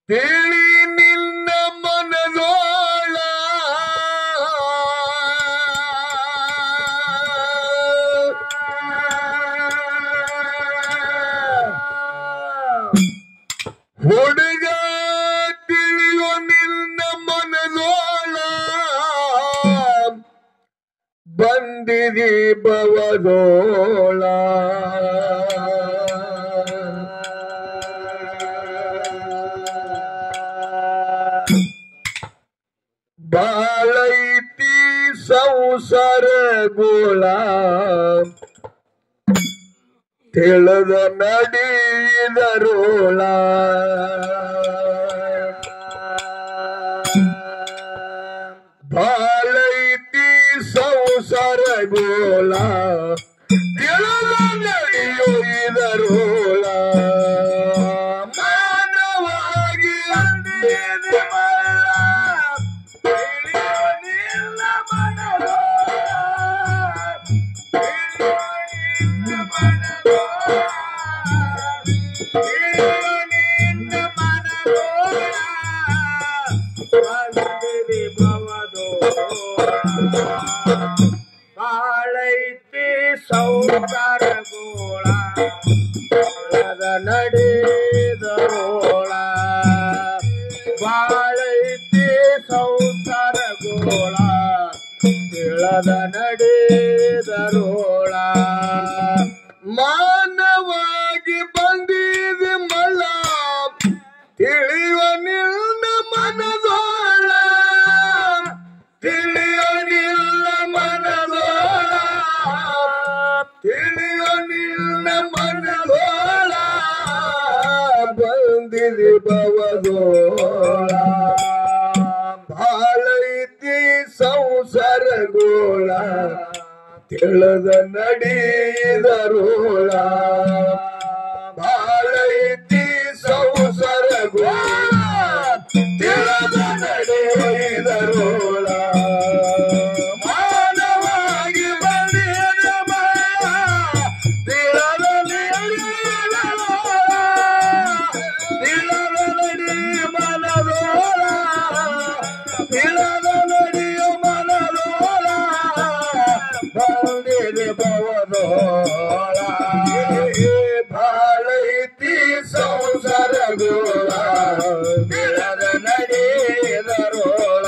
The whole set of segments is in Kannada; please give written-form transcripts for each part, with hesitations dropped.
ತಿಳಿ ನಿನ್ನ ಮನದೋಳ ಹುಡುಗ ತಿಳಿಯೋ ನಿನ್ನ ಮನದೋಳ ಬಂದಿದಿ ಬವದೋಳ ಬಾಳೈತಿ ಸಂಸಾರ ಗೋಳ ತಿಳಿದ ನಡೀದರೋಳ ಬಾಳೈತಿ ಸಂಸಾರ ಗೋಳ ತಿಳಿದ ನಡೆಯೋ ಇದರೋಳ ಮಾನವಾಗಿ ಅಂದಿದೆ ಬಾಳೈತಿ ಸೌಂದರ ಗೋಳ ನಡೆದರೋಳ ಬಾಳೈತಿ ಸೌಂದರ ಗೋಳ ತಿಳದ ನಡೆದರೋಳ ಮಾನವಾಗಿ ಬಂದಿದೆ ಮಳ ತಿಳಿಯುವ ನಿನ್ನ ಮನದೋಳ ತಿಳಿಯೋ ನಿನ್ನ ಮನದೋಳ ತಿಳಿಯೋ ನಿನ್ನ ಮನದೋಳ ಬಂದಿದೆ ಬವದೋಳ ಬಾಳೈತಿ ಸಂಸಾರ ಗೋಳ ತಿಳಿದ ನಡೀದರೋಳ ಬಾಳೈತಿ ಸಂಸಾರ ಗೋಳ ತಿಳಿದ ನಡೆದರೋಳ ಮಾನವಾಗಿ ಬಂದಿದ ತಿಳಿದ ನಡಿ ಮನದೋಳ ತಿಳಿದ ನಡಿಯೋ ಮನದೋಳ ಬಂದಿದೆ ಬವದೋಳ ಬಾಳೈತಿ ಸಂಸಾರ ಗೋಳ ತಿಳಿದ ನಡೆದರೋಳ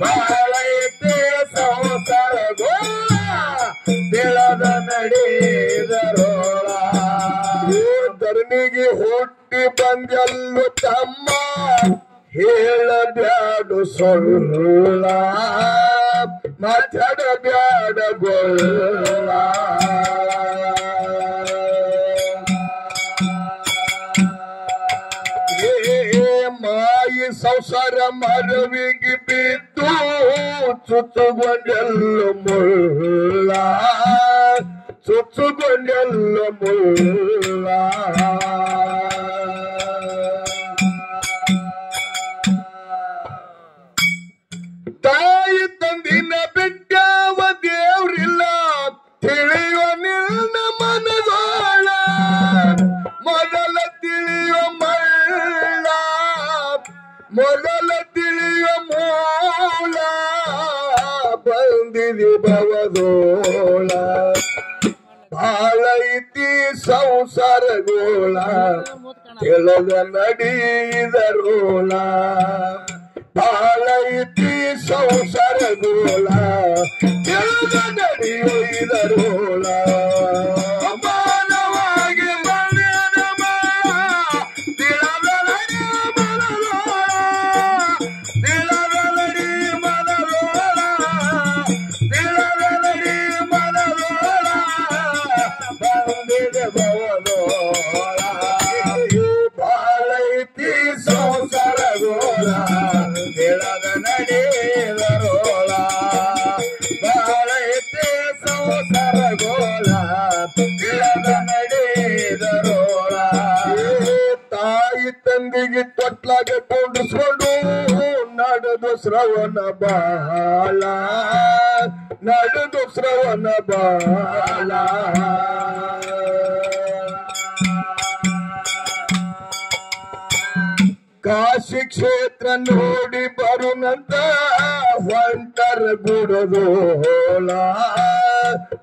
ಬಾಳೈತಿ ಸಂಸಾರ ಗೋಳ ತಿಳಿದ ನಡೆದರೋಳ ಧರಣಿಗೆ ಹುಟ್ಟಿ ಬಂದೆಲ್ಲು ತಮ್ಮ ಹೇಳಬ್ಯಾಡು ಸೊಳ್ಳ ಮಾತಾಡಬ್ಯಾಡ ಗೊಳ್ಳ ಮಾಯಿ ಸಂಸಾರ ಮರವಿಗೆ ಬಿದ್ದು ಚುಚ್ಚುಗೊಂಡೆಲ್ಲು ಮುಳ್ಳ ಚುಚ್ಚುಗೊಂಡೆಲ್ಲು ಮುಳ್ಳ ತಾಯಿ ತಂದಿನ ಬಿಟ್ಟವ ದೇವ್ರಿಲ್ಲ ತಿಳಿಯೋ ನಿನ್ನ ಮನದೋಳ ಮೊದಲ ತಿಳಿಯೋ ಮಳ್ಳ ಮೊದಲ ತಿಳಿಯೋ ಮೂಲ ಬಂದಿದೆ ಬವದೋಳ ಬಾಳೈತಿ ಸಂಸಾರ ಗೋಳ ತಿಳಿದ ನಡೀದರೋಳ ಬಾಳೈತಿ ಸಂಸಾರ ಗೋಳ ತಿಳಿದ ನಡೆಯುವುದರೋಳ ಮಾನವಾಗಿ ಬಂದಿದ ತಿಳಿದ ನಡಿ ಮನದೋಳ ತಿಳಿದ ನಡಿ ಮನದೋಳ ತಿಳಿದ ನಡಿ ಮನದೋಳ ಬಂದಿದೆ ಬವದೋಳ ಬಾಳೈತಿ ಸಂಸಾರ ಗೋಳ ತಿಳಿದ ನಡೆದರೋಳ ಬಾಳೈತಿ ಸಂಸಾರ ಗೋಳ ತಿಳಿದ ನಡೆದರೋಳ ತಾಯಿ ತಂದೆಗೆ ತೊಟ್ಲಾಗ ಕೂಡಿಸ್ಕೊಂಡು ನಡೆದು ಶ್ರವಣ ಬಾಳ ನಡೆದು ಶ್ರವಣ ಬಾಳ ಕಾಶಿ ಕ್ಷೇತ್ರ ನೋಡಿ ಬರುನಂತ ಹೊಂಟರ ಗುಡದು ಹೋಲ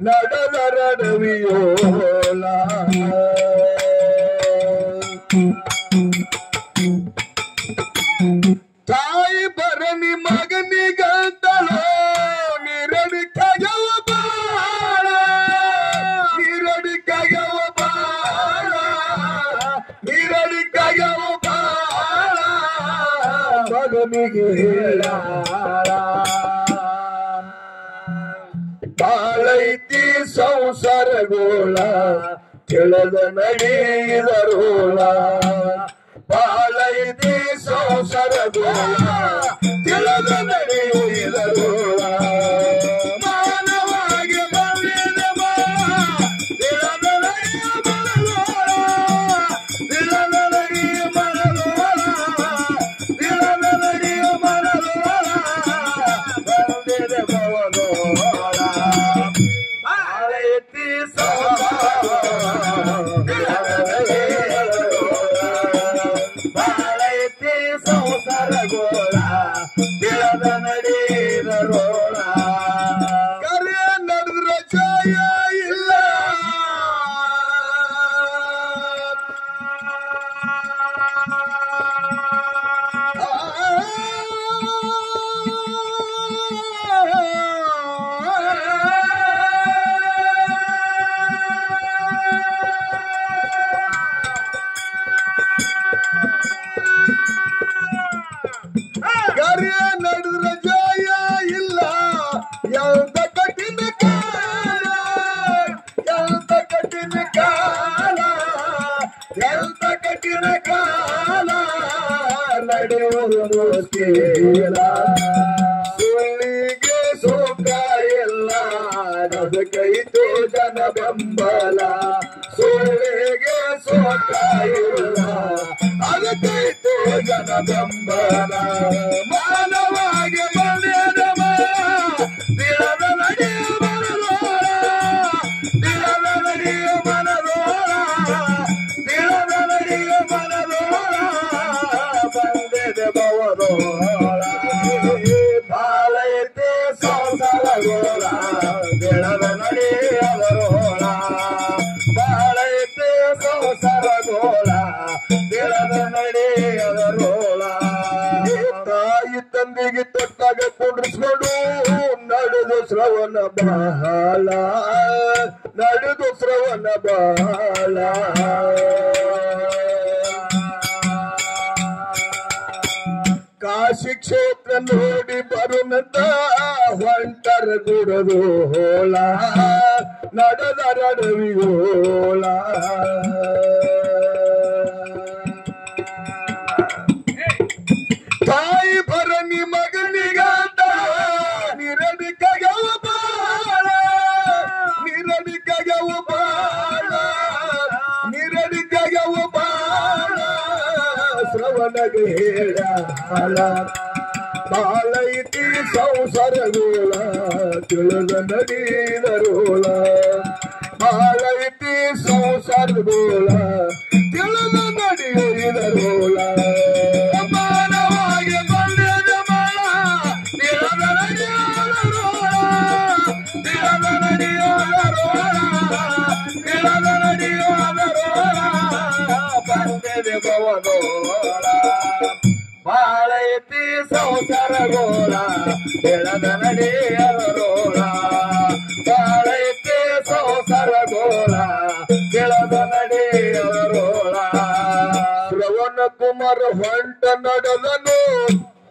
ನಡೆದರ ರವಿಯೋಲ ತಾಯಿ ಬರನಿ ಮಗನಿಗಂತಲೋ ನೀರಡಿ ಕಗವ ಬಾಳ ನೀರಡಿ ಕಗವ ಬಾಳ ನೀರಡಿ ಕಗವ ಬಾಳ ಮಗನಿಗೆ ಹೇಳ ಬಾಳೈತಿ ಸಂಸಾರಗೋಳ ತಿಳಿದ ನಡೆಯಿದರೋಳ ಬಾಳೈತಿ ಸಂಸಾರಗೋಳ ತಿಳಿದ ನಡೆಯಿದರೋಳ ಮಾನವಾಗಿ ಬಂದಿದ ತಿಳಿದ ನಡೆಯ ಮನಲೋಳ ತಿಳಿದ ನಡೆಯ ಮನಲೋಳ ತಿಳಿದ ನಡೆಯ ಮನಲೋಳ ಬಂದಿದ ಭವನೋಳ ಬಾಳೈತಿ ಬಾಳೈತಿ ಸಂಸಾರಗೋಳ ತಿಳಿದ ನಡೆಯಿದರೋಳ ಕರೆ ನಡೆದ್ರ ಜಯ ಇಲ್ಲ ಕರೆ ನಡೆದ್ರ ಜಯ ಇಲ್ಲ ಎಂತ ಕಠಿಣ ಕಾಲ ಎಂತ ಕಠಿಣ ಕಾಲ ಎಂತ ಕಠಿಣ ಕಾಲ ನಡೆಯುವುದು ಮುಷ್ಕಿಲ ಸುಳ್ಳಿಗೆ ಸುಖ ಇಲ್ಲ ಅದಕ್ಕೈತು ಜನ ಬೆಂಬಲ ಸುಳ್ಳಿಗೆ ಸುಖ ಇಲ್ಲ ಅದಕ್ಕೈತು ಜನ ಬೆಂಬಲ ಮಾನವಾಗಿ ಬಂದಿದ ದಿಳದ ನಡೆಯ ಮನಲೋಳ ದಿಳದ ನಡೆಯ ಮನಲೋಳ ದಿಳದ ನಡೆಯ ಮನಲೋಳ ಬಂದಿದ ಭವನೋಳ ಬಾಳೈತಿ ಸಂಸಾರಗೋಳ ದಿಳದ ನಡೆಯದರೋಳ ಬಾಳೈತಿ ಸಂಸಾರಗೋಳ ದಿಳದ ನಡೆಯದರೋಳ ತಾಯಿ ತಂದೆಗೆ ತೊಟ್ಟಾಗ ಕುಂಡ್ರಿಸ್ಕೊಂಡು ನಡೆದು ಶ್ರವಣ ಬಾಳ ನಡೆದು ಶ್ರವಣ ಬಾಳ ಕಾಶಿ ಕ್ಷೇತ್ರ ನೋಡಿ ಬರುನಂತ ಹೊಂಟರ ಗುಡದು ಹೋಳ ನಡೆದರ ರವಿಯೋಳ ತಾಯಿ ಬರನಿ ಮಗನಿಗಂತ ನಿರಡಿ ಕಗವ ಬಾಳ ನಿರಡಿ ಕಗವ ಬಾಳ ನಿರಡಿ ಕಗವ ಬಾಳ ಶ್ರವಣಗೆ ಹೇಳ ಬಾಳೈತಿ ಸಂಸಾರಗೋಳ ತಿಳಿದ ನಡೆಯಿದರೋಳ ಬಾಳೈತಿ ಸಂಸಾರಗೋಳ ತಿಳಿದ ನಡೆಯಿದರೋಳ ಮಾನವಾಗಿ ಬಂದಿದ ಮಳ ತಿಳಿದ ನಡೆಯದರೋಳ ತಿಳಿದ ನಡೆಯದರೋಳ ತಿಳಿದ ನಡೆಯದರೋಳ ಬಂದಿದ ಭವನೋಳ ಬಾಳೈತಿ ಸಂಸಾರಗೋಳ ತಿಳಿದ ನಡೆಯದರೋಳ ಬಾಳೈತಿ ಸಂಸಾರಗೋಳ ತಿಳಿದ ನಡೆಯದರೋಳ ಶ್ರವಣ ಕುಮಾರ ಹೊಂಟ ನಡೆದನು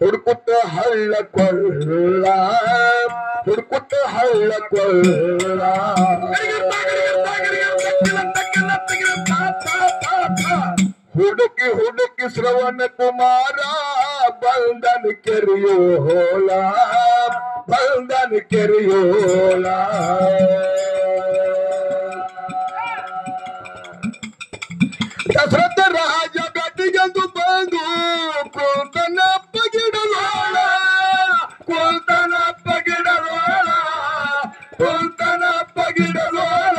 ಹುಡುಕುತ್ತ ಹಳ್ಳ ಕೊಳ್ಳ ಹುಡುಕುತ್ತ ಹಳ್ಳ ಕೊಳ್ಳ ಹುಡುಕಿ ಹುಡುಕಿ ಶ್ರವಣ ಕುಮಾರ ಬಂದನ ಕೆರೆಯೋಲ ಬಂದನ ಕೆರೆಯೋಲ ದಶರಥ ರಾಜ ಬೆಟ್ಟಿಗೆಂದು ಬಂದು ಕುಂತನಪ್ಪ ಗಿಡಲೋಳ ಕುಂತನಪ್ಪ ಗಿಡಲೋಳ ಕುಂತನಪ್ಪ ಗಿಡಲೋಳ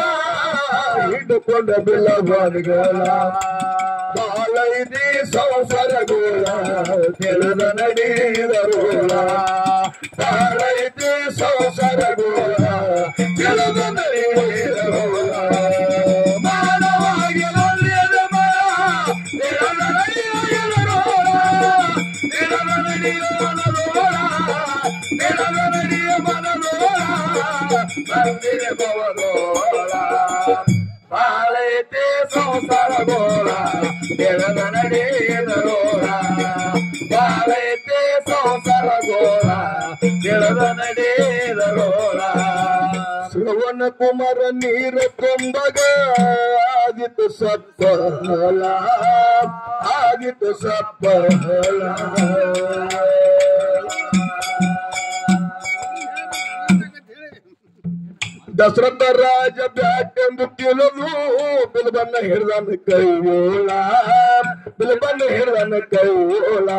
ಹಿಡ್ಕೊಂಡ ಬಿಲ್ಲವನಿಗಳ ಬಾಳ ಬಾಳೈತಿ ಸಂಸಾರ ಗೋಳ ತಿಳಿದ ನಡೆದರೋಳ ಬಾಳೈತಿ ಸಂಸಾರ ಗೋಳ ತಿಳಿದ ನಡೆದರೋಳ ಮಾನವಾಗಿ ಒಳ್ಳೆಯದ ತಿಳಿದ ನಡೆಯರೋಳ ತಿಳಿದ ನಡೆಯ ಮನರೋಳ ತಿಳಿದ ನಡೆಯ ಮನರೋಳ ಬಂದಿರೆ ಬವರೋಳ ಬಾಳೈತಿ ಸಂಸಾರ ಗೋಳ ತಿಳಿದ ನಡೆದರೋಳ ಬಾಳೈತಿ ಸಂಸಾರ ಗೋಳ ತಿಳಿದ ನಡೆದರೋಳ ಶ್ರವಣ ಕುಮಾರ ನೀರ ತುಂಬಗ ಆಗಿತ್ತು ಸಪ್ಪಲ ಆಗಿತ್ತು ಸಪ್ಪಲ ದಶರಥ ರಾಜ ಬ್ಯಾಟೆಂದು ತಿಳಿದು ಬಿಲ್ಬನ್ನ ಹಿಡ್ದನ ಕೈಯೋಳ ಬಿಲ್ಬನ್ನ ಹಿಡ್ದನ ಕೈಯೋಳ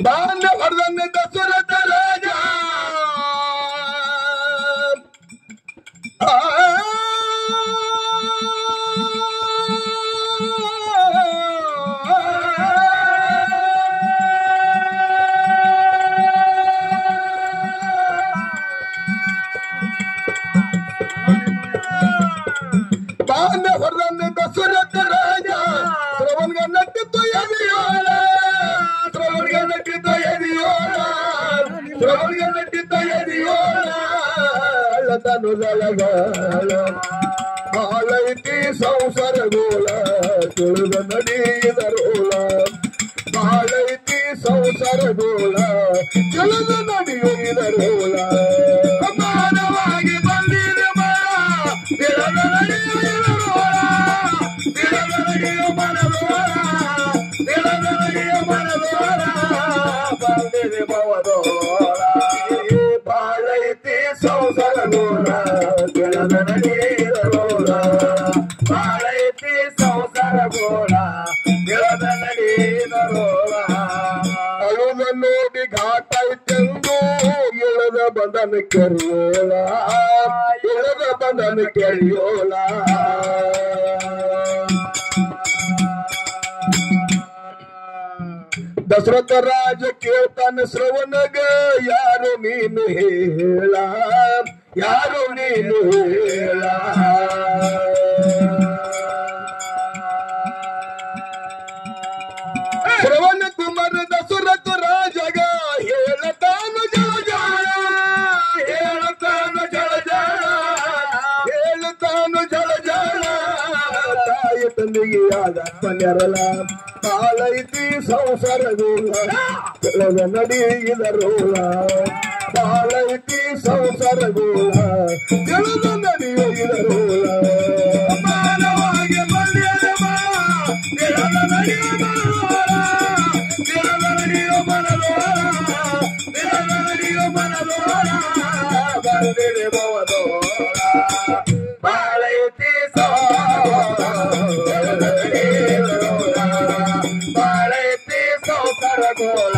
ಬಾಂಧ ಹೊಡೆದನ್ನ ದಶರಥ ರಾಜ ಬಾಂಧ ಹೊಡೆದನ್ನ ದಶರಥ ರಾಜ ಶ್ರವಣ್ಗ ನಟ್ಟಿತ್ತು ಎದೆಯೋಳ ಶ್ರವಣ್ಗ ನಟ್ಟಿತ್ತು ಎದೆಯೋಳ ಶ್ರವಣ್ಗ ನಟ್ಟಿತ್ತು ಎದೆಯೋಳ ಅಳ್ಳತನು ಜಲಗಾಳ ಬಾಳೈತಿ ಸಂಸಾರ ಗೋಳ ತಿಳಿದ ನಡೆದರೋಳ ಬಾಳೈತಿ ಸಂಸಾರ ಗೋಳ ತಿಳಿದ ನಡೆಯುವುದರೋಳ ಮಾನವಾಗಿ ಬಂದಿದೆ ತಿಳಿದ ನಡೆಯುವುದರೋಳ ತಿಳಿದ ನಡೆಯುವ ಮನರೋಳ ತಿಳಿದ ನಡೆಯುವ ಮನರೋಳ ಬಂದಿದೆ ಬವರೋಳ ಬಾಳೈತಿ ಸಂಸಾರ ಗೋಳ ತಿಳಿದ ನಡೆದರೋಳ ಬಾಳೈತಿ ಸಂಸಾರ ಗೋಳ ತಿಳಿದ ನಡೆದರೋಳ ಅಳುದ ನೋಡಿ ಘಾಟೈತೆಂದು ಇಳದ ಬಂದನ ಕೆರೆಯೋಳ ಇಳದ ಬಂದನ ಕೆರೆಯೋಳ ದಶರಥ ರಾಜ ಕೇಳ್ತಾನ ಶ್ರವಣಗ ಯಾರು ನೀನು ಹೇಳ ಯಾರು ನೀನು ಹೇಳ ಶ್ರವಣ ಕುಮಾರ ದಶರಥ ರಾಜಗ ಹೇಳತಾನು ಜಳಜಾಳ ಹೇಳತಾನು ಜಳಜಾಳ ಹೇಳತಾನು ಜಳಜಾಳ ತಾಯಿ ತಂದೆಗೆ ಆಗ ಪನ್ಯರಲ ಬಾಳೈತಿ ಸಂಸಾರ ಗೋಳ ತಿಳಿದ ನಡೆದರೋಳ ಬಾಳೈತಿ ಸಂಸಾರ ಗೋಳ ತಿಳಿದ ನಡೆಯುವುದರೋಳ ಮಾನವಾಗಿ ಬಂದಿದೆ ತಿಳಿದ ನಡೆಯುವ ತಿಳಿದ ನಡೆಯುವ ಮನರೋಳ ತಿಳಿದ ನಡೆಯುವ ಮನರೋಳ ಬಂದಿದೆ ಬವರೋಳ ಬಾಳೈತಿ ತಿಳಿದ ನಡೆದರೋಳ ಬಾಳೈತಿ ಸಂಸಾರ ಗೋಳ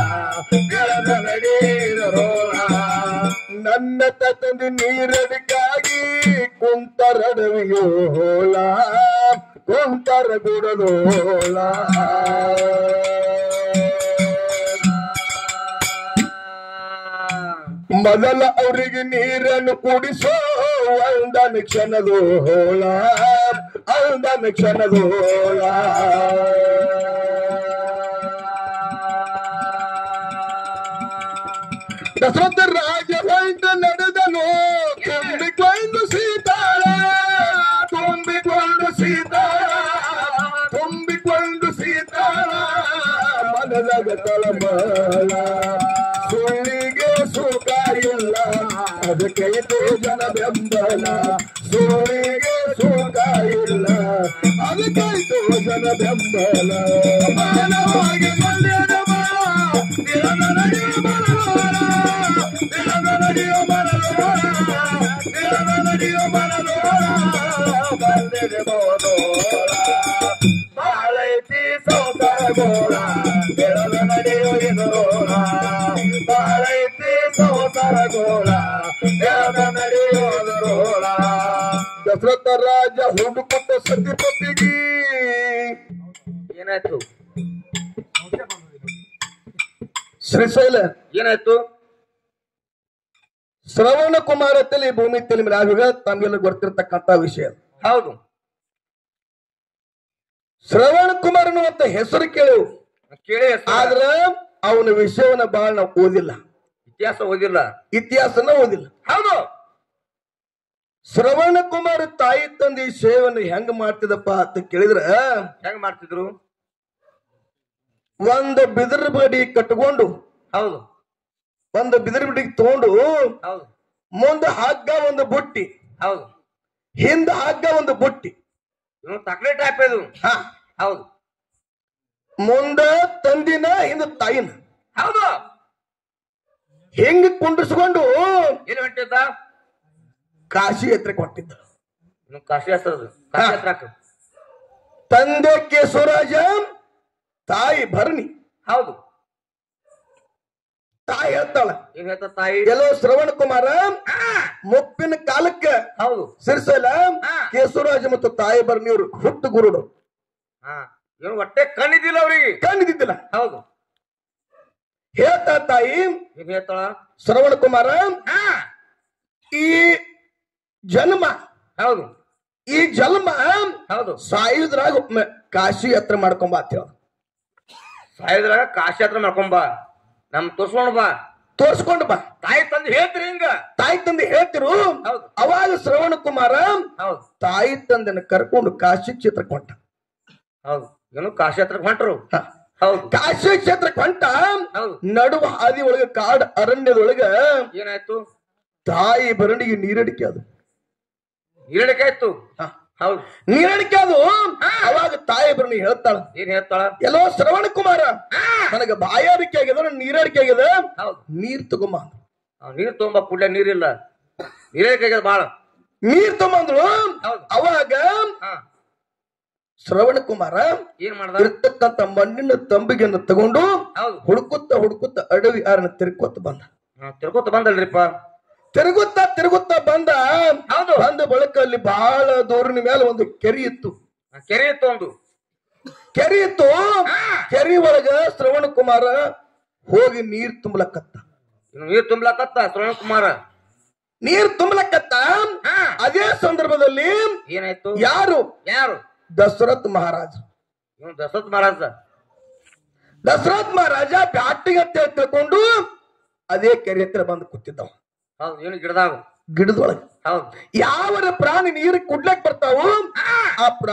ತಿಳಿದ ನಡೆದರೋಳ ನನ್ನ ತಂದು ನೀರಡಿಗಾಗಿ ಕುಂತರಡವಿಯೋಳ ಕುಂತರ ಗುಡದೋಳ ಮೊದಲ ಅವರಿಗೆ ನೀರನ್ನು ಕುಡಿಸೋ ಅಂದನ ಕ್ಷಣದೋಳ ಅಂದನ ಕ್ಷಣದೋಳ ದಶರಥ ರಾಜ ಹೊಂಟ ನಡೆದನು ತುಂಬಿಕೊಂಡು ಸೀತಾಳ ತುಂಬಿಕೊಂಡು ಸೀತಾಳ ತುಂಬಿಕೊಂಡು ಸೀತಾಳ ಮನದಾಗ ತಳಮಳ ಸುಳ್ಳಿಗೆ ಸುಖ ಇಲ್ಲ ಅದಕ್ಕೈತೆ ಜನ ಬೆಂಬಲ ಸುಳ್ಳಿಗೆ ಸುಖ ಇಲ್ಲ ಅದಕ್ಕೈತೆ ಜನ ಬೆಂಬಲ ಮಾನವಾಗಿ ಬಂದೇನ ತಿಳಿದ ನಡೆಯುವ ಮನರೋಳ ತಿಳಿದ ನಡೆಯುವ ಮನರೋಳ ತಿಳಿದ ನಡೆಯುವ ಮನರೋಳ ಬಂದಿದೆ ಬವರೋಳ ಬಾಳೈತಿ ಸಂಸಾರ ಗೋಳ ತಿಳಿದ ನಡೆಯುವುದರೋಳ ಬಾಳೈತಿ ಸಂಸಾರ ಗೋಳ ತಿಳಿದ ನಡೆಯುವುದರೋಳ ದಶರಥ ರಾಜ ಹುಡುಕೊಟ್ಟ ಸತಿಪತಿಗೆ ಏನಾಯ್ತು? ಶ್ರೀಶೈಲ ಏನಾಯ್ತು? ಶ್ರವಣ ಕುಮಾರ ತಲೆ ಭೂಮಿ ತಲೆ ಮೇಲೆ ತಮ್ಗೆಲ್ಲ ಗೊತ್ತಿರತಕ್ಕಂತ ವಿಷಯ. ಹೌದು. ಶ್ರವಣ ಕುಮಾರನು ಅಂತ ಹೆಸರು ಕೇಳು, ಕೇಳಿ. ಆದ್ರ ಅವನ ವಿಷಯವನ್ನ ಬಹಳ ನಾವು ಓದಿಲ್ಲ, ಇತಿಹಾಸ ಓದಿಲ್ಲ, ಇತಿಹಾಸನ ಓದಿಲ್ಲ. ಹೌದು. ಶ್ರವಣ ಕುಮಾರ ತಾಯಿ ತಂದೆ ಸೇವೆಯನ್ನು ಹೆಂಗ್ ಮಾಡ್ತಿದಪ್ಪ ಅಂತ ಕೇಳಿದ್ರ ಹೆಂಗ್ ಮಾಡ್ತಿದ್ರು? ಒಂದು ಬಿದಿರು ಬಡಿ ಕಟ್ಕೊಂಡು, ಹೌದು, ಒಂದು ಬಿದಿರು ಬಡಿ ತಗೊಂಡು, ಹೌದು, ಮುಂದೆ ಹಗ್ಗ ಒಂದು ಬುಟ್ಟಿ, ಹೌದು, ಹಿಂದ ಹಗ್ಗ ಒಂದು ಬುಟ್ಟಿ, ತಕ್ಲೆ ಟೈಪ್ ಇದು. ಹೌದು. ಮುಂದ ತಂದಿನ ಹಿಂದ ತಾಯಿನ, ಹೌದು, ಹೆಂಗ್ ಕುಂಡಿಸ್ಕೊಂಡು ಎಲ್ಲಿ ಹೊಂಟಿದ್ದ? ಕಾಶಿ ಯಾತ್ರೆಗೆ ಹೊಂಟಿದ್ದ. ಕಾಶಿ ಹಸ್ತದ, ಕಾಶಿ ಹತ್ರ. ತಂದೆ ಕೇಶವರಾಜ, ತಾಯಿ ಭರಣಿ. ಹೌದು. ತಾಯಿ ಹೇಳ್ತಾಳ, ಏನ್ ಹೇಳ್ತ ತಾಯಿ? ಎಲ್ಲೋ ಶ್ರವಣ ಕುಮಾರ ಮುಪ್ಪಿನ ಕಾಲಕ್ಕೆ ಹೌದು ಸಿರ್ಸಲ ಕೇಶವರಾಜ ಮತ್ತು ತಾಯಿ ಭರಣಿಯವರು ಹುಟ್ಟು ಗುರುಡು. ಏನು ಹೊಟ್ಟೆ ಕಣ್ಣಿದ್ದಿಲ್ಲ ಅವ್ರಿಗೆ, ಕಣ್ಣಿದ್ದಿಲ್ಲ. ಹೌದು. ಹೇಳ್ತಾ ತಾಯಿ ಏನ್ ಹೇಳ್ತಾಳ? ಶ್ರವಣ ಕುಮಾರ ಈ ಜನ್ಮ, ಹೌದು, ಈ ಜನ್ಮ ಹೌದು, ಸಾಯುದ್ರಾಗ ಕಾಶಿ ಯಾತ್ರೆ ಮಾಡ್ಕೊಂಬ ಅಂತ ಹೇಳ. ಸಾಯುದ್ರಾಗ ಕಾಶಿ ಯಾತ್ರೆ ಮಾಡ್ಕೊಂಬ, ನಮ್ ತೋರ್ಸ್ಕೊಂಡ್ ಬಾ, ತೋರ್ಸ್ಕೊಂಡು ಬಾ. ತಾಯಿ ತಂದೆ ಹೇಳ್ತೀರಿ ಹಿಂಗ, ತಾಯಿ ತಂದೆ ಹೇಳ್ತಿರು. ಅವಾಗ ಶ್ರವಣ ಕುಮಾರ ಹೌದು ತಾಯಿ ತಂದೆನ ಕರ್ಕೊಂಡು ಕಾಶಿ ಕ್ಷೇತ್ರಕ್ಕೆ ಹೊಂಟ. ಹೌದು. ಏನು ಕಾಶಿ ಯಾತ್ರೆಗೆ ಹೊಂಟ್ರು? ಹೌದು. ಕಾಶಿ ಕ್ಷೇತ್ರಕ್ಕೆ ಹೊಂಟ. ಹೌದು. ನಡುವ ಹಾದಿ ಒಳಗ ಕಾಡು ಅರಣ್ಯದೊಳಗ ಏನಾಯ್ತು? ತಾಯಿ ಭರಣಿಗೆ ನೀರಡಿಕೆ ಅದು. ನೀರಡಿಕೆ ಆಯ್ತು. ಹೌದು, ನೀರಡಿಕೆ ಅದು. ಅವಾಗ ತಾಯಿ ಭರಣಿ ಹೇಳ್ತಾಳ, ಏನ್ ಹೇಳ್ತಾಳ? ಎಲ್ಲೋ ಶ್ರವಣ ಕುಮಾರ ನನಗ ಬಾಯಾರಿಕೆ ಆಗ್ಯದ, ನೀರಡಿಕೆ ಆಗ್ಯದ, ಹೌದು, ನೀರ್ ತಗೊಂಬ. ನೀರ್ ತಗೊಂಬ. ಕೂಡ್ಲೆ ನೀರಿಲ್ಲ, ನೀರಡಿಕೆ ಆಗ್ಯದ ಬಾಳ. ನೀರ್ ತಗೊಂಬಂದ್ರು. ಅವಾಗ ಶ್ರವಣ ಕುಮಾರ ಏನ್ ಮಾಡ್ದ? ಇರ್ತಕ್ಕಂತ ಮಣ್ಣಿನ ತಂಬಿಗೆಯನ್ನು ತಗೊಂಡು ಹುಡುಕುತ್ತ ಹುಡುಕುತ್ತ ಅಡವಿ ಆರನ ತಿರ್ಕೋತ ಬಂದ. ತಿರ್ಕೋತ ಬಂದಲ್ರಿಪ್ಪ. ತಿರುಗುತ್ತಾ ಬಂದ. ಬಂದ ಬಳಿಕ ಅಲ್ಲಿ ಬಹಳ ದೂರಿನ ಮೇಲೆ ಒಂದು ಕೆರೆ ಇತ್ತು. ಕೆರೆ ಇತ್ತು, ಒಂದು ಕೆರೆ ಇತ್ತು. ಕೆರೆ ಒಳಗ ಶ್ರವಣ ಕುಮಾರ ಹೋಗಿ ನೀರ್ ತುಂಬಲಕತ್ತ. ನೀರ್ ತುಂಬಲಕತ್ತ ಶ್ರವಣ ಕುಮಾರ. ನೀರ್ ತುಂಬಲಕತ್ತ. ಅದೇ ಸಂದರ್ಭದಲ್ಲಿ ಏನಾಯ್ತು? ಯಾರು ಯಾರು? ದಶರಥ ಮಹಾರಾಜ. ದಶರಥ ಮಹಾರಾಜ. ದಶರಥ ಮಹಾರಾಜ ಬ್ಯಾಟಿಗೆ ತಿಳ್ಕೊಂಡು ಅದೇ ಕೆರೆ ಹತ್ರ ಬಂದು ಕೂತಿದ್ದವ. ಹೌದು. ಏನು ಗಿಡದಾಗ? ಗಿಡದೊಳಗೆ. ಹೌದು. ಯಾವ ಪ್ರಾಣಿ ನೀರು ಕುಡ್ಲಕ್ ಬರ್ತಾವು ಆ ಪ್ರಾಣಿ